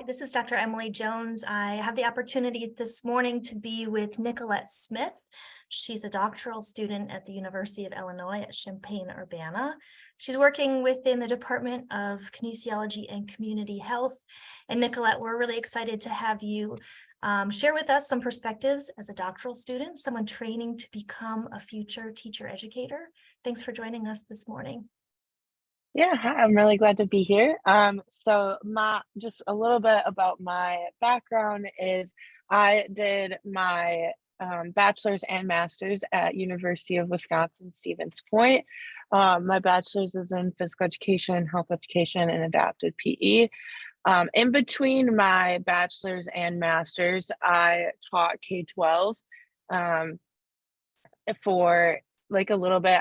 This is Dr. Emily Jones. I have the opportunity this morning to be with Nicolette Smith. She's a doctoral student at the University of Illinois at Champaign, Urbana. She's working within the Department of Kinesiology and Community Health. And Nicolette, we're really excited to have you share with us some perspectives as a doctoral student, someone training to become a future teacher educator. Thanks for joining us this morning. Yeah, hi, I'm really glad to be here. So my just a little bit about my background is I did my bachelor's and master's at University of Wisconsin-Stevens Point. My bachelor's is in physical education, health education, and adapted PE. In between my bachelor's and master's, I taught K-12 um, for like a little bit.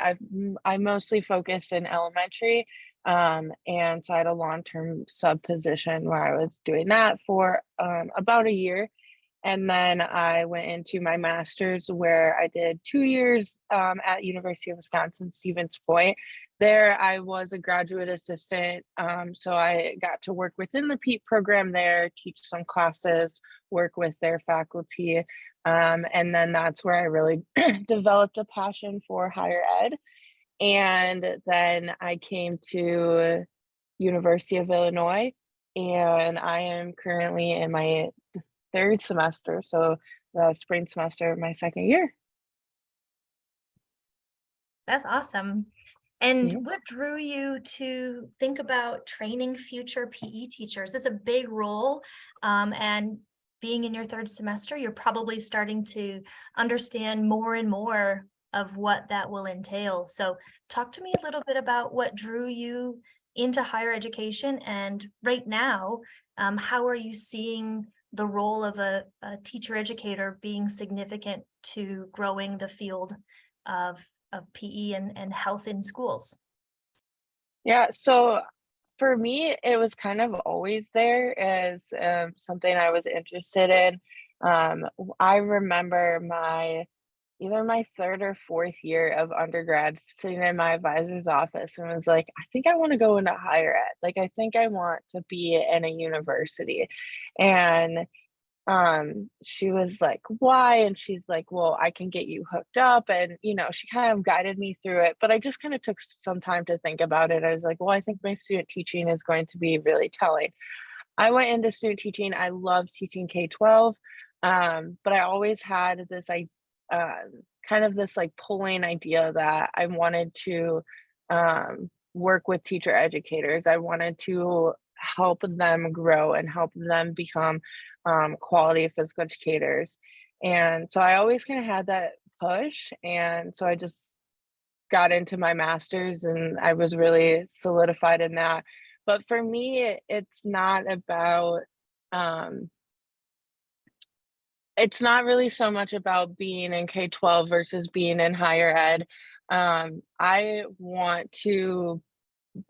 I mostly focused in elementary. And so I had a long-term sub position where I was doing that for about a year. And then I went into my master's where I did 2 years at University of Wisconsin-Stevens Point. There I was a graduate assistant. So I got to work within the PEAT program there, teach some classes, work with their faculty. And then that's where I really developed a passion for higher ed. And then I came to University of Illinois, and I am currently in my third semester, so the spring semester of my second year. That's awesome. And Yeah. what drew you to think about training future PE teachers? It's a big role, and being in your third semester, you're probably starting to understand more and more of what that will entail. So talk to me a little bit about what drew you into higher education, and right now, how are you seeing the role of a teacher educator being significant to growing the field of PE and health in schools? Yeah, so for me, it was kind of always there as something I was interested in. I remember either my third or fourth year of undergrad sitting in my advisor's office and was like, I think I want to go into higher ed. Like, I think I want to be in a university. And she was like, why? And she's like, well, I can get you hooked up. And, she kind of guided me through it, but I just kind of took some time to think about it. I was like, well, I think my student teaching is going to be really telling. I went into student teaching. I love teaching K-12. But I always had this kind of this like pulling idea that I wanted to work with teacher educators. I wanted to help them grow and help them become quality physical educators. And so I always kind of had that push. And so I just got into my master's and I was really solidified in that. But for me, um, it's not really so much about being in K-12 versus being in higher ed. I want to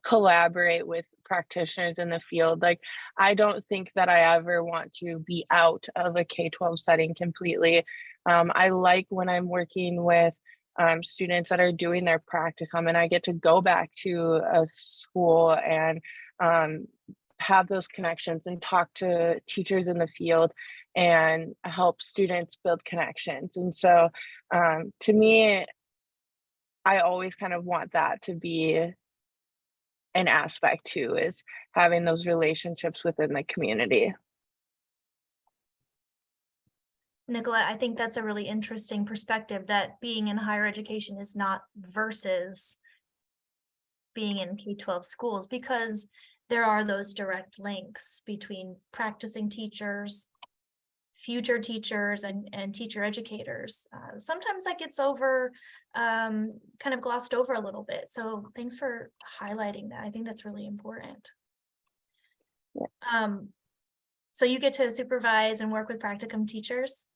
collaborate with practitioners in the field. Like, I don't think that I ever want to be out of a K-12 setting completely. I like when I'm working with students that are doing their practicum and I get to go back to a school and um, have those connections and talk to teachers in the field and help students build connections. And so to me, I always kind of want that to be an aspect too, is having those relationships within the community. Nicolette, I think that's a really interesting perspective, that being in higher education is not versus being in K-12 schools, because there are those direct links between practicing teachers, future teachers, and teacher educators. Sometimes that gets kind of glossed over a little bit. So thanks for highlighting that. I think that's really important. Yeah. So you get to supervise and work with practicum teachers?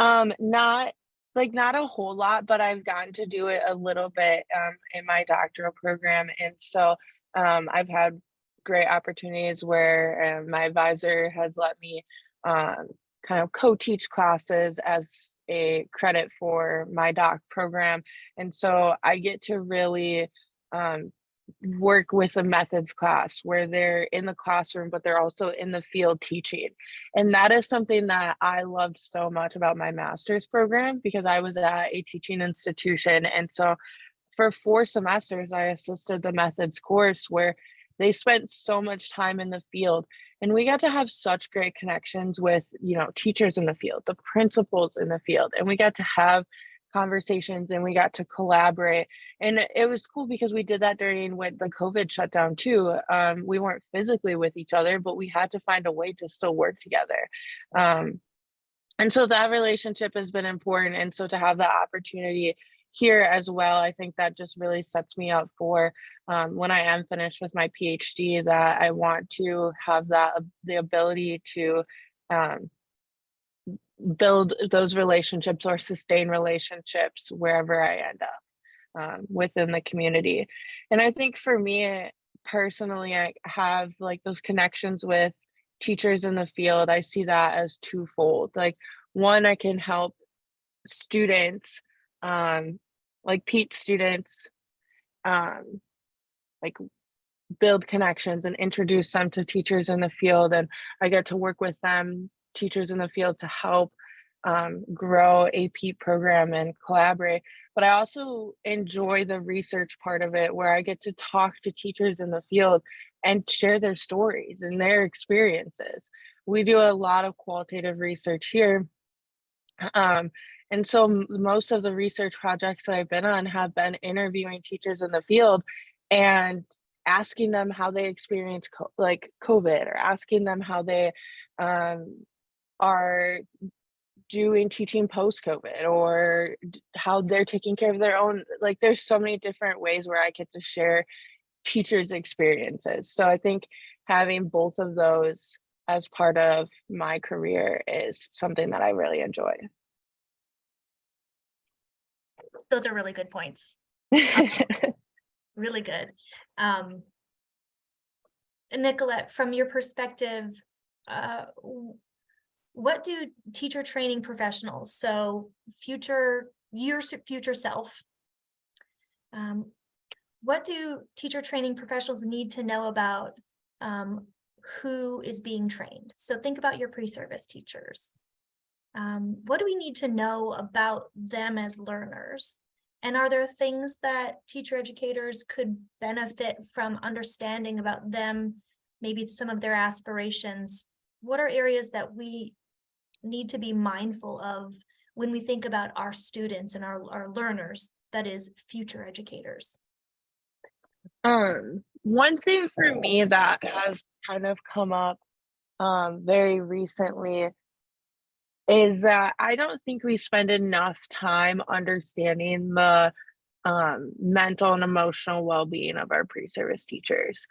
Not a whole lot, but I've gotten to do it a little bit in my doctoral program. And so I've had great opportunities where my advisor has let me um, kind of co-teach classes as a credit for my doc program. And so I get to really um, work with a methods class where they're in the classroom, but they're also in the field teaching. And that is something that I loved so much about my master's program because I was at a teaching institution. And so for 4 semesters, I assisted the methods course where they spent so much time in the field. And we got to have such great connections with, teachers in the field, the principals in the field, and we got to have conversations and we got to collaborate. And it was cool because we did that during when the COVID shutdown too. We weren't physically with each other, but we had to find a way to still work together. Um, and so that relationship has been important. And so to have that opportunity here as well, I think that just really sets me up for when I am finished with my PhD, that I want to have the ability to um, build those relationships or sustain relationships wherever I end up within the community. And I think for me personally, I have like those connections with teachers in the field. I see that as twofold. Like, one, I can help students, like Pete students, um, like build connections and introduce them to teachers in the field. And I get to work with them, teachers in the field, to help grow a PEEP program and collaborate. But I also enjoy the research part of it, where I get to talk to teachers in the field and share their stories and their experiences. We do a lot of qualitative research here. Um, and so most of the research projects that I've been on have been interviewing teachers in the field and asking them how they experience like COVID, or asking them how they are doing teaching post COVID, or how they're taking care of their own. Like, there's so many different ways where I get to share teachers' experiences. So I think having both of those as part of my career is something that I really enjoy. Those are really good points. Really good. Nicolette, from your perspective, what do teacher training professionals, so your future self, what do teacher training professionals need to know about who is being trained? So think about your pre-service teachers. What do we need to know about them as learners? And are there things that teacher educators could benefit from understanding about them, maybe some of their aspirations? What are areas that we need to be mindful of when we think about our students and our learners, that is, future educators? One thing for me that has kind of come up very recently is that I don't think we spend enough time understanding the mental and emotional well-being of our pre-service teachers.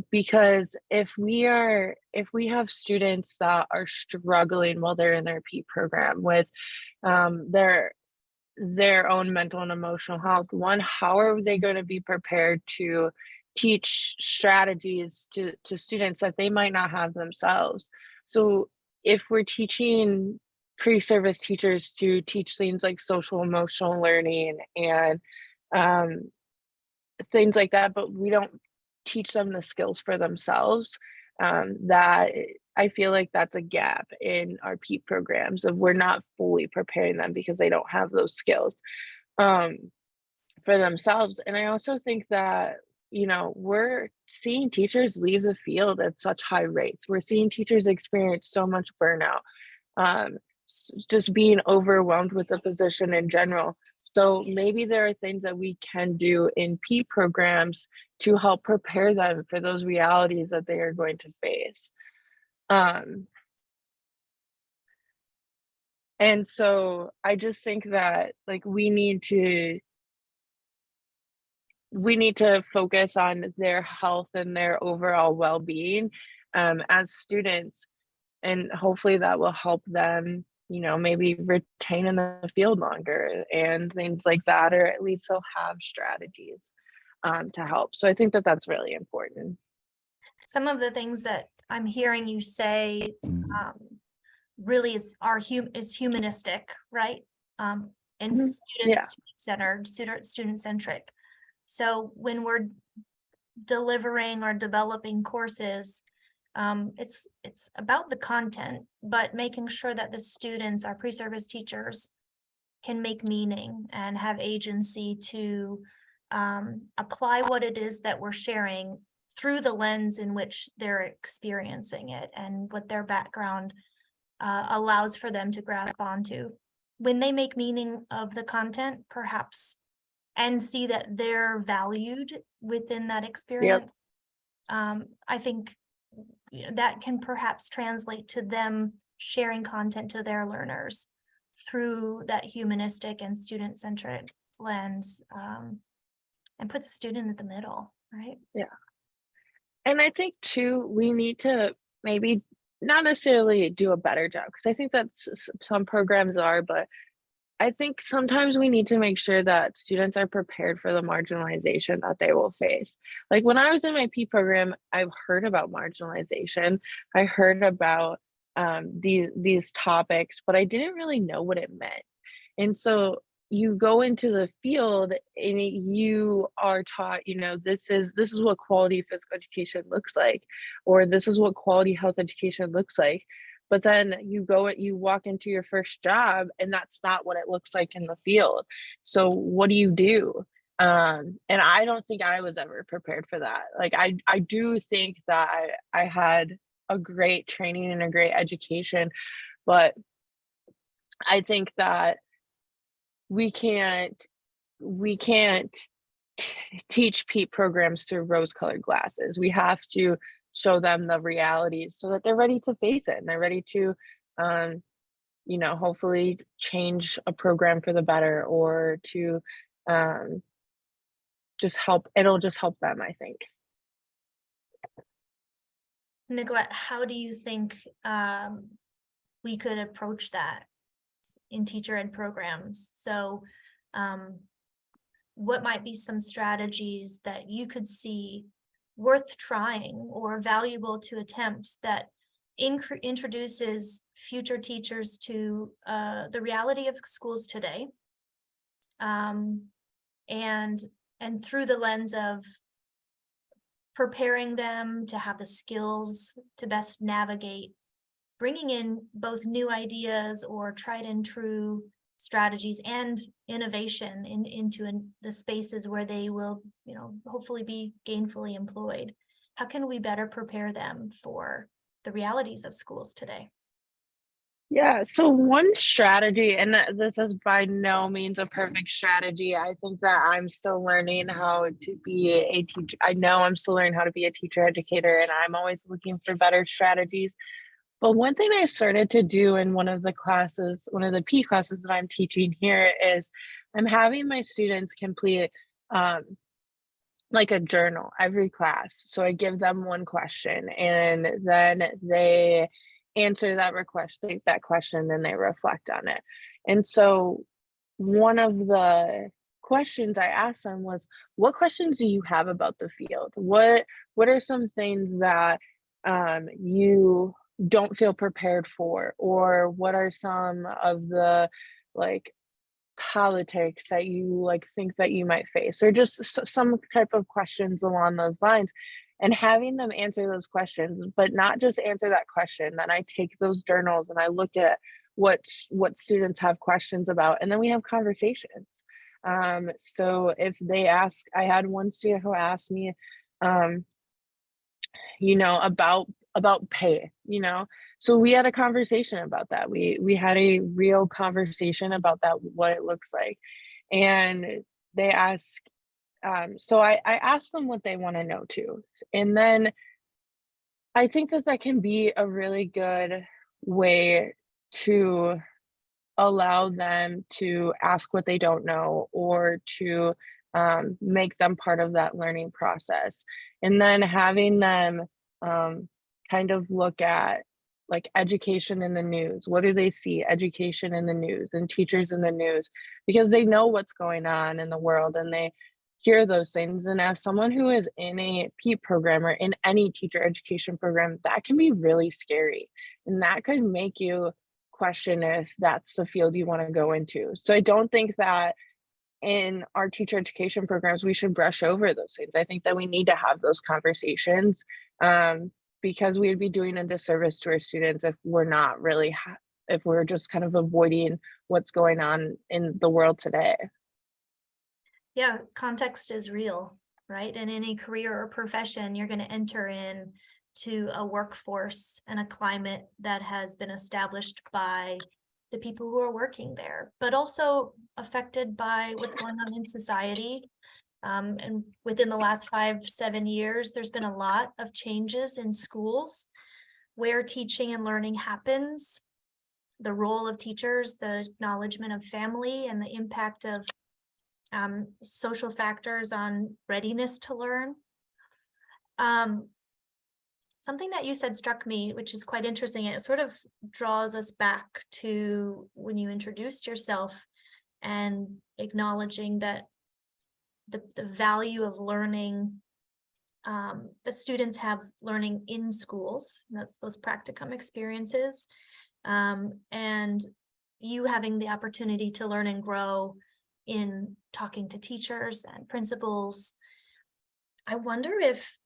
Because if we have students that are struggling while they're in their PEEP program with their own mental and emotional health, one, how are they going to be prepared to teach strategies to students that they might not have themselves? So if we're teaching pre-service teachers to teach things like social emotional learning and um, things like that, but we don't teach them the skills for themselves, that I feel like that's a gap in our PEEP programs, of we're not fully preparing them because they don't have those skills um, for themselves. And I also think that, we're seeing teachers leave the field at such high rates. We're seeing teachers experience so much burnout, um, just being overwhelmed with the position in general. So maybe there are things that we can do in PEEP programs to help prepare them for those realities that they are going to face. Um, and so I just think that, like, we need to focus on their health and their overall well-being as students, and hopefully that will help them, maybe retain in the field longer and things like that, or at least they'll have strategies to help. So I think that that's really important. Some of the things that I'm hearing you say really is humanistic, right? And Yeah. student-centered, student-centric. So when we're delivering or developing courses, it's about the content, but making sure that the students, our pre-service teachers, can make meaning and have agency to apply what it is that we're sharing through the lens in which they're experiencing it and what their background allows for them to grasp onto. When they make meaning of the content, perhaps, and see that they're valued within that experience, I think that can perhaps translate to them sharing content to their learners through that humanistic and student-centric lens, and puts the student at the middle, right? Yeah. And I think too, we need to maybe not necessarily do a better job, because I think that some programs are, but I think sometimes we need to make sure that students are prepared for the marginalization that they will face. Like when I was in my P program, I've heard about marginalization. I heard about these topics, but I didn't really know what it meant. And so you go into the field and you are taught, this is what quality physical education looks like, or this is what quality health education looks like. But then you walk into your first job and that's not what it looks like in the field. So what do you do? And I don't think I was ever prepared for that. Like I do think that I had a great training and a great education, but I think that we can't teach PEEP programs through rose-colored glasses. We have to show them the realities so that they're ready to face it and they're ready to, hopefully change a program for the better, or to just help. It'll just help them, I think. Nicolette, how do you think we could approach that in teacher ed programs? So what might be some strategies that you could see worth trying or valuable to attempt that introduces future teachers to the reality of schools today, and through the lens of preparing them to have the skills to best navigate bringing in both new ideas or tried and true strategies and innovation into the spaces where they will, hopefully be gainfully employed. How can we better prepare them for the realities of schools today? Yeah, so one strategy, and this is by no means a perfect strategy. I think that I'm still learning how to be a teacher. I know I'm still learning how to be a teacher educator, and I'm always looking for better strategies. But one thing I started to do in one of the P classes that I'm teaching here, is I'm having my students complete like a journal every class. So I give them one question and then they answer that question and they reflect on it. And so one of the questions I asked them was, what questions do you have about the field? What are some things that you don't feel prepared for, or what are some of the like politics that you think that you might face, or just some type of questions along those lines, and having them answer those questions, but not just answer that question. Then I take those journals and I look at what students have questions about, and then we have conversations. So if they ask, I had one student who asked me about pay, so we had a conversation about that. We had a real conversation about that, what it looks like. And they ask, so I asked them what they want to know too. And then I think that can be a really good way to allow them to ask what they don't know, or to make them part of that learning process. And then having them kind of look at like education in the news. What do they see? Education in the news and teachers in the news, because they know what's going on in the world and they hear those things. And as someone who is in a PEEP program or in any teacher education program, that can be really scary. And that could make you question if that's the field you want to go into. So I don't think that in our teacher education programs, we should brush over those things. I think that we need to have those conversations, because we would be doing a disservice to our students if we're not really, if we're just kind of avoiding what's going on in the world today. Yeah, context is real, right? In any career or profession, you're going to enter in to a workforce and a climate that has been established by the people who are working there, but also affected by what's going on in society. And within the last 5-7 years, there's been a lot of changes in schools where teaching and learning happens, the role of teachers, the acknowledgement of family, and the impact of social factors on readiness to learn. Something that you said struck me, which is quite interesting. It sort of draws us back to when you introduced yourself and acknowledging that the value of learning, the students have learning in schools, and that's those practicum experiences, and you having the opportunity to learn and grow in talking to teachers and principals. I wonder if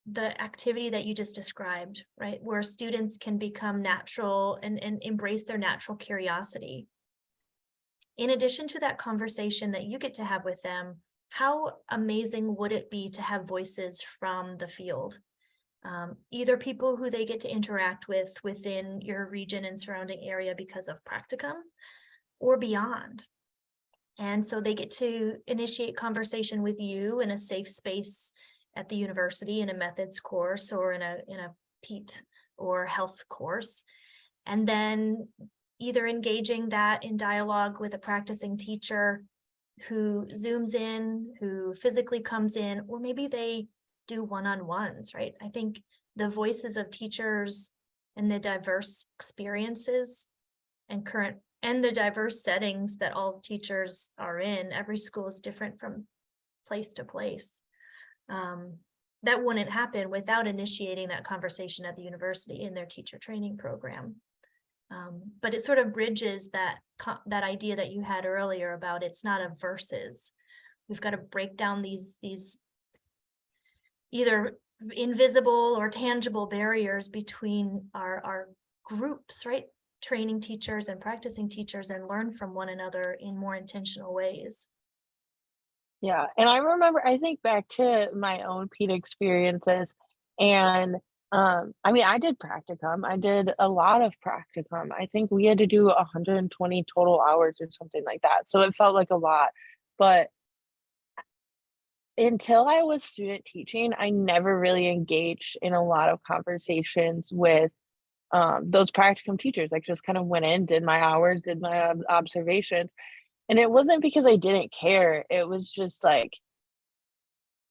the activity that you just described, right, where students can become natural and embrace their natural curiosity, in addition to that conversation that you get to have with them, how amazing would it be to have voices from the field? Either people who they get to interact with within your region and surrounding area because of practicum, or beyond. And so they get to initiate conversation with you in a safe space at the university, in a methods course or in a PET or health course, and then either engaging that in dialogue with a practicing teacher who zooms in, who physically comes in, or maybe they do one-on-ones, right? I think the voices of teachers and the diverse experiences and the diverse settings that all teachers are in, every school is different from place to place. That wouldn't happen without initiating that conversation at the university in their teacher training program. But it sort of bridges that idea that you had earlier about it's not a versus. We've got to break down these either invisible or tangible barriers between our groups, right? Training teachers and practicing teachers, and learn from one another in more intentional ways. Yeah, and I remember, I think back to my own PETA experiences, and I mean, I did practicum. I did a lot of practicum. I think we had to do 120 total hours or something like that. So it felt like a lot. But until I was student teaching, I never really engaged in a lot of conversations with those practicum teachers. Like, just kind of went in, did my hours, did my observations. And it wasn't because I didn't care. It was just like,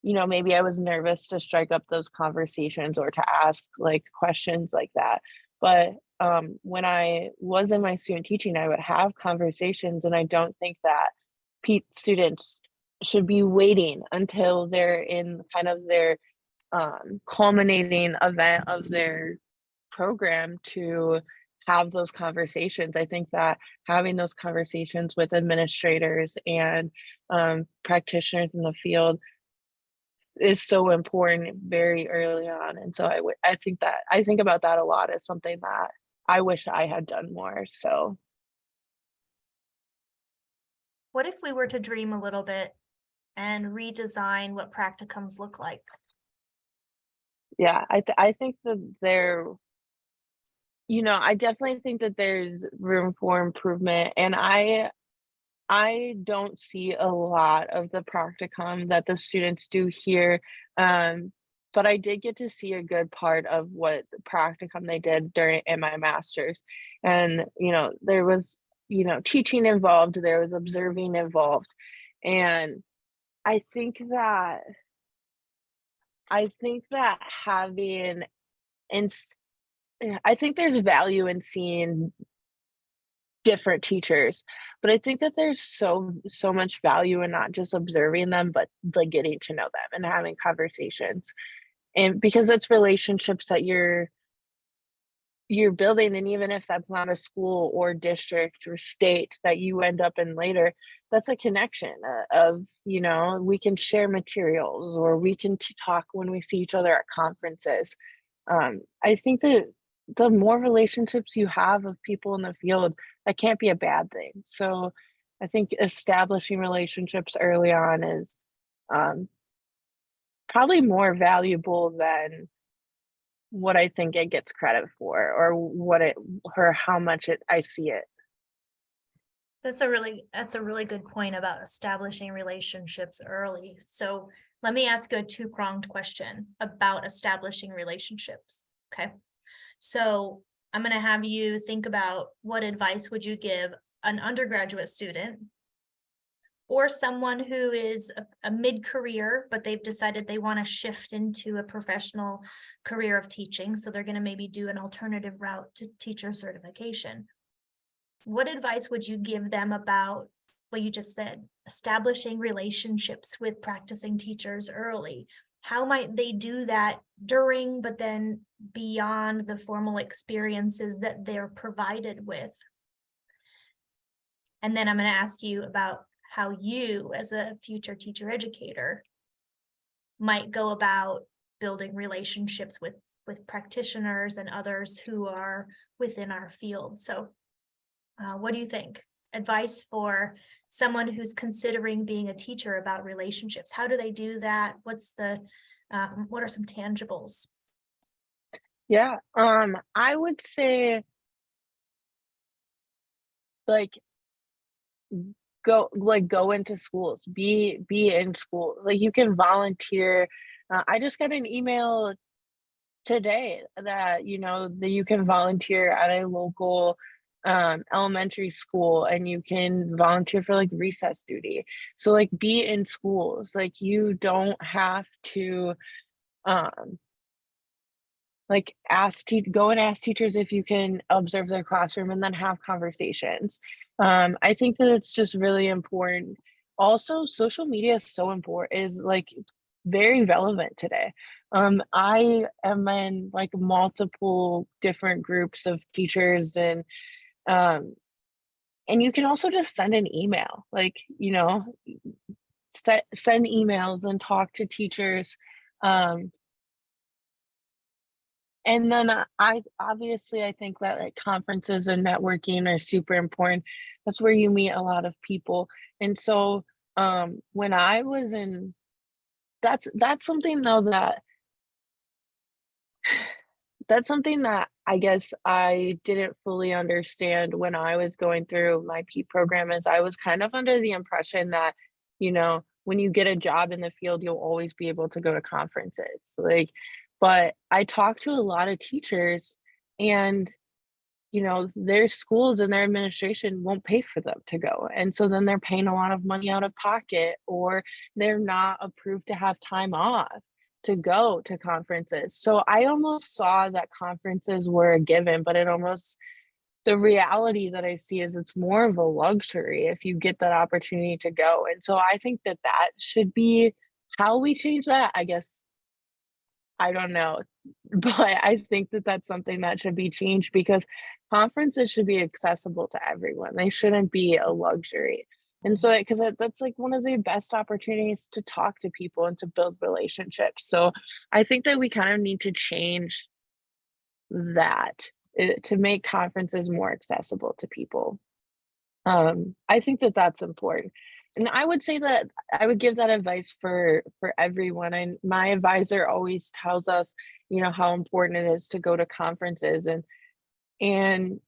maybe I was nervous to strike up those conversations or to ask like questions like that. But when I was in my student teaching, I would have conversations, and I don't think that students should be waiting until they're in kind of their culminating event of their program to have those conversations. I think that having those conversations with administrators and practitioners in the field is so important very early on. And so I think about that a lot as something that I wish I had done more. So What if we were to dream a little bit and redesign what practicums look like? yeah, I think that I definitely think that there's room for improvement, and I don't see a lot of the practicum that the students do here, but I did get to see a good part of what practicum they did in my master's. And, there was, teaching involved, there was observing involved. And I think that having, and I think there's value in seeing different teachers, but I think that there's so much value in not just observing them, but like getting to know them and having conversations. And because it's relationships that you're building, and even if that's not a school or district or state that you end up in later, that's a connection of, we can share materials or we can talk when we see each other at conferences. I think that the more relationships you have of people in the field, that can't be a bad thing. So I think establishing relationships early on is um, probably more valuable than what I think it gets credit for or or how much I see it. That's a really good point about establishing relationships early. So let me ask you a two-pronged question about establishing relationships. Okay. So I'm going to have you think about what advice would you give an undergraduate student or someone who is a mid-career, but they've decided they want to shift into a professional career of teaching. So they're going to maybe do an alternative route to teacher certification. What advice would you give them about what you just said, establishing relationships with practicing teachers early? How might they do that during, but then beyond the formal experiences that they're provided with? And then I'm going to ask you about how you, as a future teacher educator, might go about building relationships with practitioners and others who are within our field. So what do you think? Advice for someone who's considering being a teacher about relationships. How do they do that? What are some tangibles? Yeah, I would say like go into schools, be in school. Like you can volunteer. I just got an email today that that you can volunteer at a local elementary school and you can volunteer for like recess duty. So like be in schools. Like you don't have to um like go and ask teachers if you can observe their classroom and then have conversations. I think that it's just really important. Also, social media is so important, is like very relevant today. I am in like multiple different groups of teachers um and you can also just send an email, like, send emails and talk to teachers. Um And then, I obviously, I think that, like, conferences and networking are super important. That's where you meet a lot of people, and so, when I was in that's something though that's something that I guess I didn't fully understand when I was going through my P program, is I was kind of under the impression that, when you get a job in the field, you'll always be able to go to conferences, like, but I talked to a lot of teachers and, their schools and their administration won't pay for them to go, and so then they're paying a lot of money out of pocket, or they're not approved to have time off to go to conferences. So I almost saw that conferences were a given, but the reality that I see is it's more of a luxury if you get that opportunity to go. And so I think that that should be how we change that. I guess I don't know, but I think that that's something that should be changed because conferences should be accessible to everyone. They shouldn't be a luxury. And so, because that's like one of the best opportunities to talk to people and to build relationships. So I think that we kind of need to change that to make conferences more accessible to people. I think that that's important. And I would say that I would give that advice for everyone. And my advisor always tells us, how important it is to go to conferences, and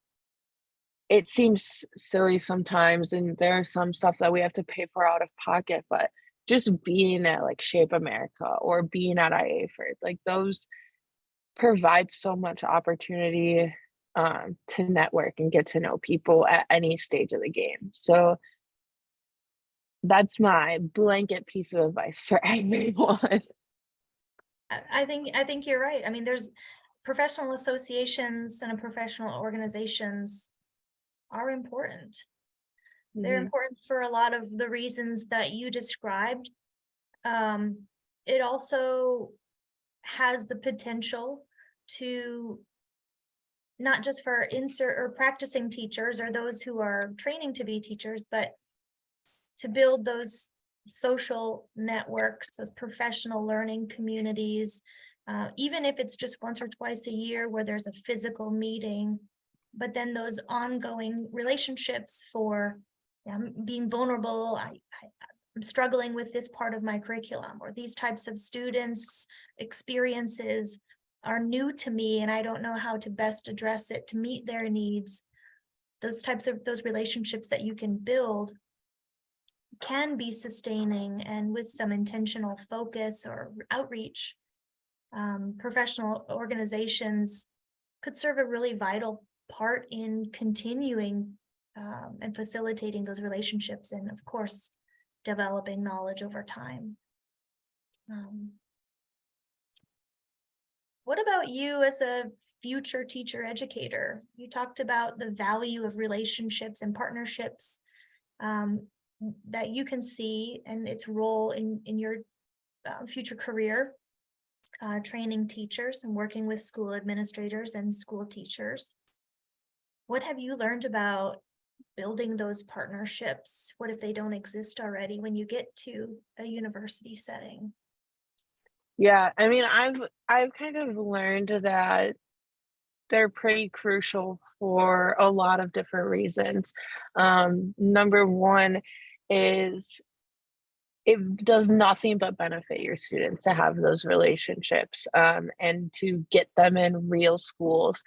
it seems silly sometimes and there's some stuff that we have to pay for out of pocket, but just being at like Shape America or being at IAFord, like those provide so much opportunity to network and get to know people at any stage of the game. So that's my blanket piece of advice for everyone. I think you're right. I mean, there's professional associations and professional organizations are important. They're Mhm. important for a lot of the reasons that you described. It also has the potential to not just for insert or practicing teachers or those who are training to be teachers, but to build those social networks, those professional learning communities, even if it's just once or twice a year where there's a physical meeting, but then those ongoing relationships for being vulnerable. I'm struggling with this part of my curriculum, or these types of students' experiences are new to me and I don't know how to best address it to meet their needs. Those relationships that you can build can be sustaining, and with some intentional focus or outreach, professional organizations could serve a really vital part in continuing and facilitating those relationships, and of course, developing knowledge over time. What about you as a future teacher educator? You talked about the value of relationships and partnerships that you can see and its role in your future career, training teachers and working with school administrators and school teachers. What have you learned about building those partnerships? What if they don't exist already when you get to a university setting? Yeah, I mean, I've kind of learned that they're pretty crucial for a lot of different reasons. Number one is it does nothing but benefit your students to have those relationships, and to get them in real schools.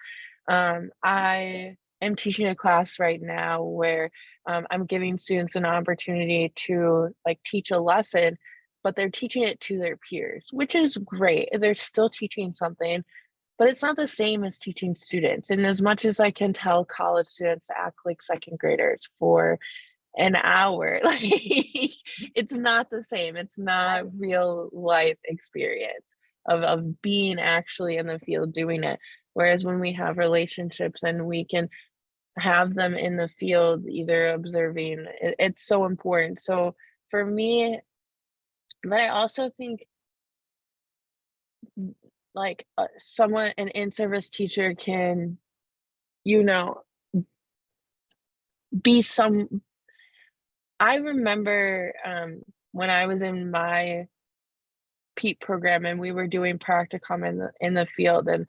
I am teaching a class right now where I'm giving students an opportunity to like teach a lesson, but they're teaching it to their peers, which is great. They're still teaching something, but it's not the same as teaching students. And as much as I can tell college students to act like second graders for an hour, like it's not the same. It's not real life experience of being actually in the field doing it. Whereas when we have relationships and we can have them in the field, either observing, it's so important. So for me, but I also think like someone, an in-service teacher can, you know, be some. I remember when I was in my PEEP program and we were doing practicum in the field, and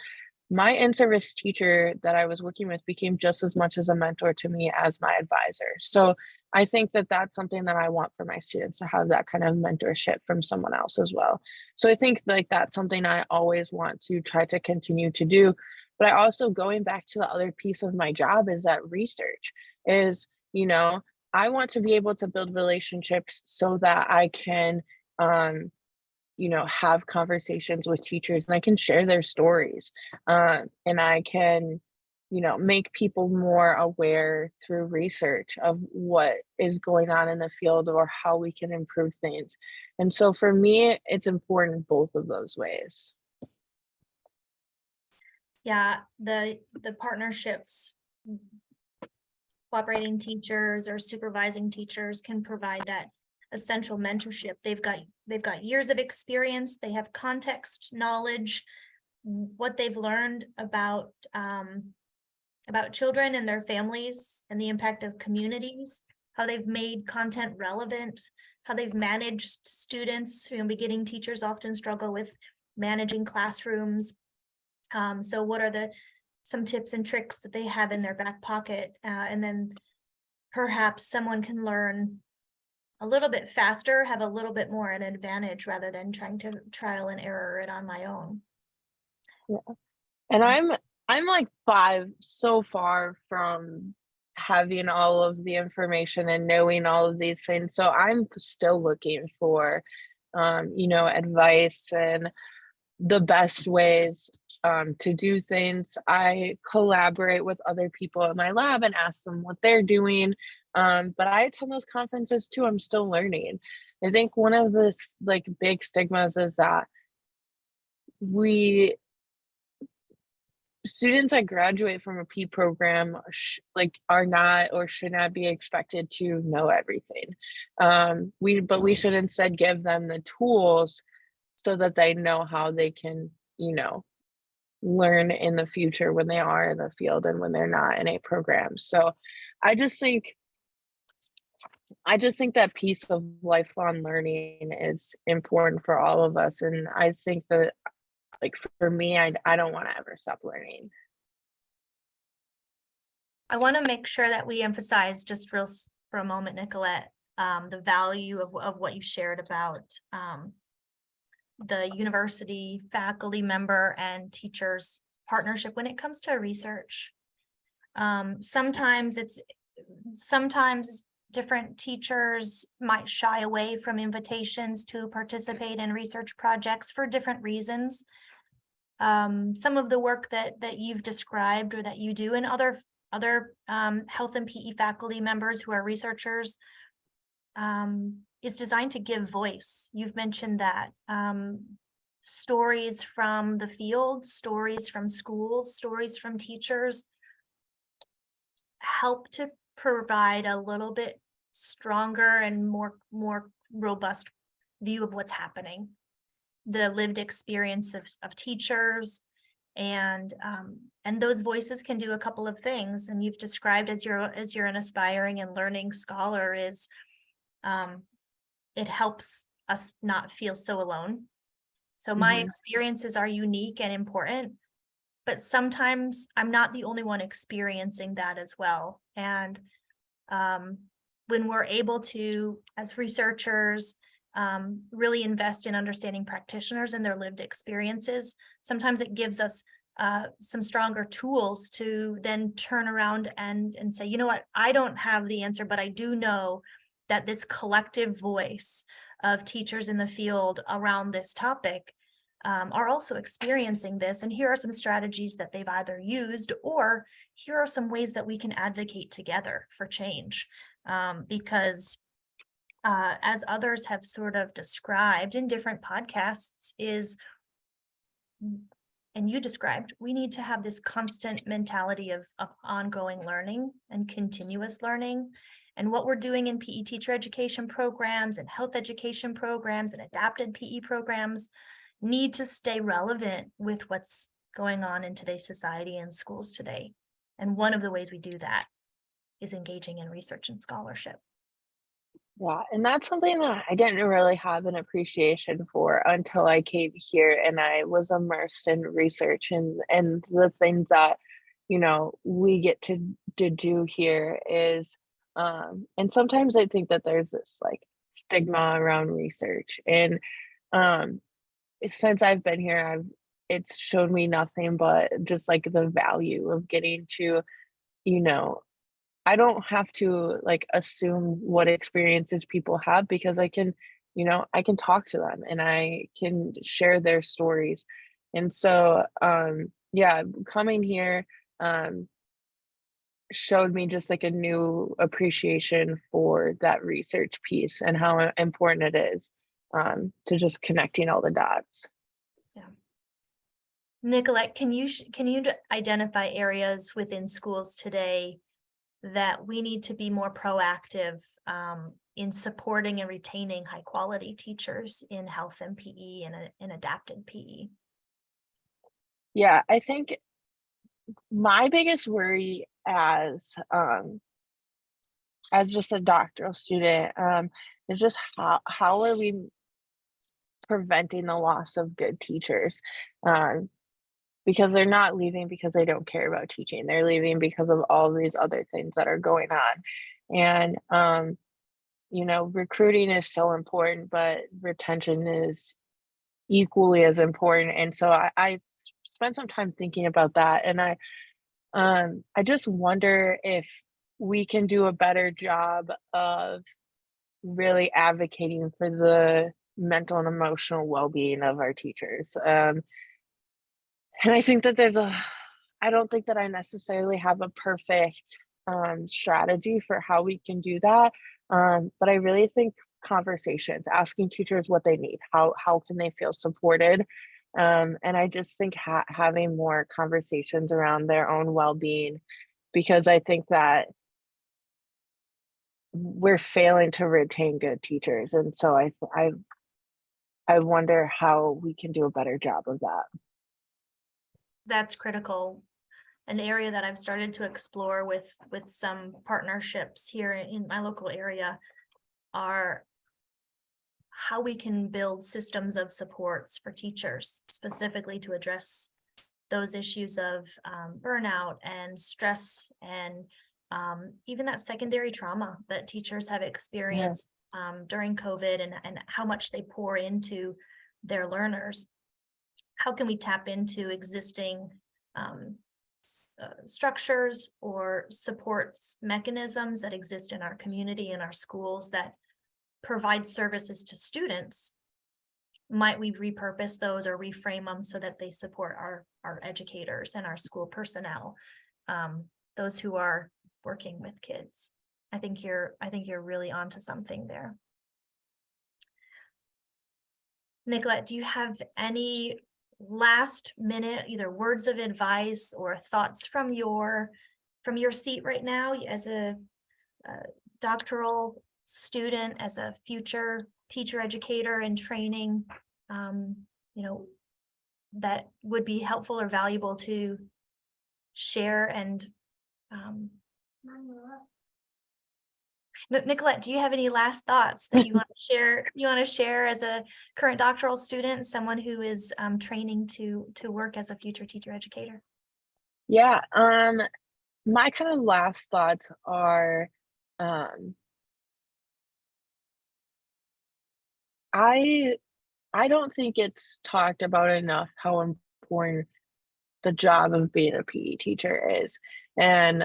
my in-service teacher that I was working with became just as much as a mentor to me as my advisor. So I think that that's something that I want for my students, to have that kind of mentorship from someone else as well. So I think like that's something I always want to try to continue to do. But I also, going back to the other piece of my job, is that research is, I want to be able to build relationships so that I can have conversations with teachers and I can share their stories. And I can, make people more aware through research of what is going on in the field or how we can improve things. And so for me, it's important both of those ways. Yeah, the partnerships, cooperating teachers or supervising teachers can provide that essential mentorship. They've got years of experience, they have context knowledge, what they've learned about children and their families and the impact of communities, how they've made content relevant, how they've managed students. Beginning teachers often struggle with managing classrooms. So what are some tips and tricks that they have in their back pocket? And then perhaps someone can learn a little bit faster, have a little bit more an advantage rather than trying to trial and error it on my own. Yeah. And I'm like 5 so far from having all of the information and knowing all of these things. So I'm still looking for advice and the best ways to do things. I collaborate with other people in my lab and ask them what they're doing. But I attend those conferences too. I'm still learning. I think one of the like big stigmas is that students that graduate from a P program are not or should not be expected to know everything. But we should instead give them the tools so that they know how they can, learn in the future when they are in the field and when they're not in a program. So I just think I just think that piece of lifelong learning is important for all of us, and I think that, like, for me, I don't wanna ever stop learning. I want to make sure that we emphasize just for a moment, Nicolette, the value of what you shared about the university faculty member and teachers partnership when it comes to research. Sometimes different teachers might shy away from invitations to participate in research projects for different reasons. Some of the work that you've described or that you do, and other health and PE faculty members who are researchers, is designed to give voice. You've mentioned that stories from the field, stories from schools, stories from teachers help to provide a little bit stronger and more robust view of what's happening. The lived experience of teachers, and those voices can do a couple of things. And you've described, as you're an aspiring and learning scholar, is it helps us not feel so alone. So my Mhm. experiences are unique and important, but sometimes I'm not the only one experiencing that as well. And when we're able to, as researchers, really invest in understanding practitioners and their lived experiences, sometimes it gives us some stronger tools to then turn around and say, you know what, I don't have the answer, but I do know that this collective voice of teachers in the field around this topic are also experiencing this. And here are some strategies that they've either used, or here are some ways that we can advocate together for change. Because as others have sort of described in different podcasts, and you described, we need to have this constant mentality of ongoing learning and continuous learning. And what we're doing in PE teacher education programs and health education programs and adapted PE programs need to stay relevant with what's going on in today's society and schools today. And one of the ways we do that is engaging in research and scholarship. Yeah, and that's something that I didn't really have an appreciation for until I came here and I was immersed in research and the things that, we get to do here is and sometimes I think that there's this like stigma around research. And um since I've been here, it's shown me nothing but just like the value of getting to, you know, I don't have to like assume what experiences people have because I can talk to them and I can share their stories. And so, yeah, coming here, um, showed me just like a new appreciation for that research piece and how important it is, to just connecting all the dots. Yeah. Nicolette, can you identify areas within schools today that we need to be more proactive in supporting and retaining high quality teachers in health and PE and in adapted PE? Yeah, I think my biggest worry as just a doctoral student, is just how are we preventing the loss of good teachers? Um, because they're not leaving because they don't care about teaching. They're leaving because of all these other things that are going on. And recruiting is so important, but retention is equally as important. And so I spent some time thinking about that, and I just wonder if we can do a better job of really advocating for the mental and emotional well-being of our teachers. And I think that I don't think that I necessarily have a perfect strategy for how we can do that. But I really think conversations, asking teachers what they need, how can they feel supported, and I just think having more conversations around their own well-being, because I think that we're failing to retain good teachers, and so I wonder how we can do a better job of that. That's critical. An area that I've started to explore with some partnerships here in my local area are how we can build systems of supports for teachers specifically to address those issues of burnout and stress and even that secondary trauma that teachers have experienced during COVID and how much they pour into their learners. How can we tap into existing structures or supports mechanisms that exist in our community and our schools that provide services to students? Might we repurpose those or reframe them so that they support our educators and our school personnel, those who are working with kids? I think you're really onto something there. Nicolette, do you have any last minute either words of advice or thoughts from your seat right now as a doctoral student, as a future teacher educator in training, that would be helpful or valuable to share? And Nicolette, do you have any last thoughts that you want to share as a current doctoral student, someone who is training to work as a future teacher educator? Yeah, my kind of last thoughts are, I don't think it's talked about enough how important the job of being a PE teacher is, and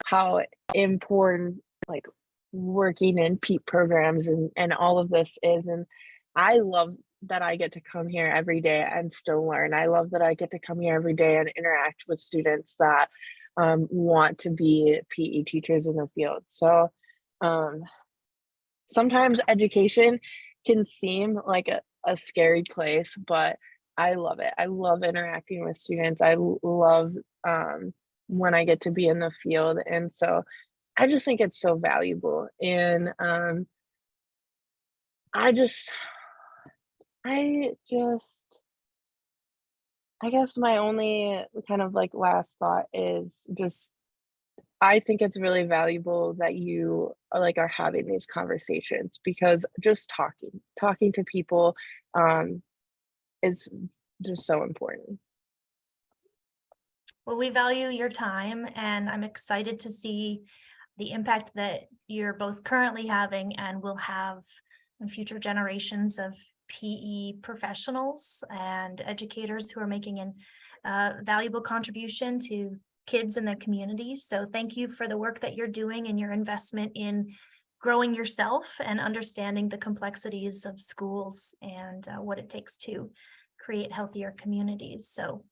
how important like working in PEEP programs and all of this is. And I love that I get to come here every day and still learn. I love that I get to come here every day and interact with students that want to be PE teachers in the field. So sometimes education can seem like a scary place, but I love it. I love interacting with students. Love when I get to be in the field. And so I just think it's so valuable. And I just, I guess my only kind of like last thought is just, I think it's really valuable that you are having these conversations, because just talking to people is just so important. Well, we value your time, and I'm excited to see the impact that you're both currently having and will have in future generations of PE professionals and educators who are making a valuable contribution to kids in the community. So thank you for the work that you're doing and your investment in growing yourself and understanding the complexities of schools and what it takes to create healthier communities. So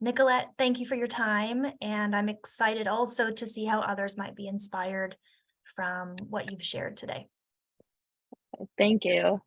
Nicolette, thank you for your time, and I'm excited also to see how others might be inspired from what you've shared today. Thank you.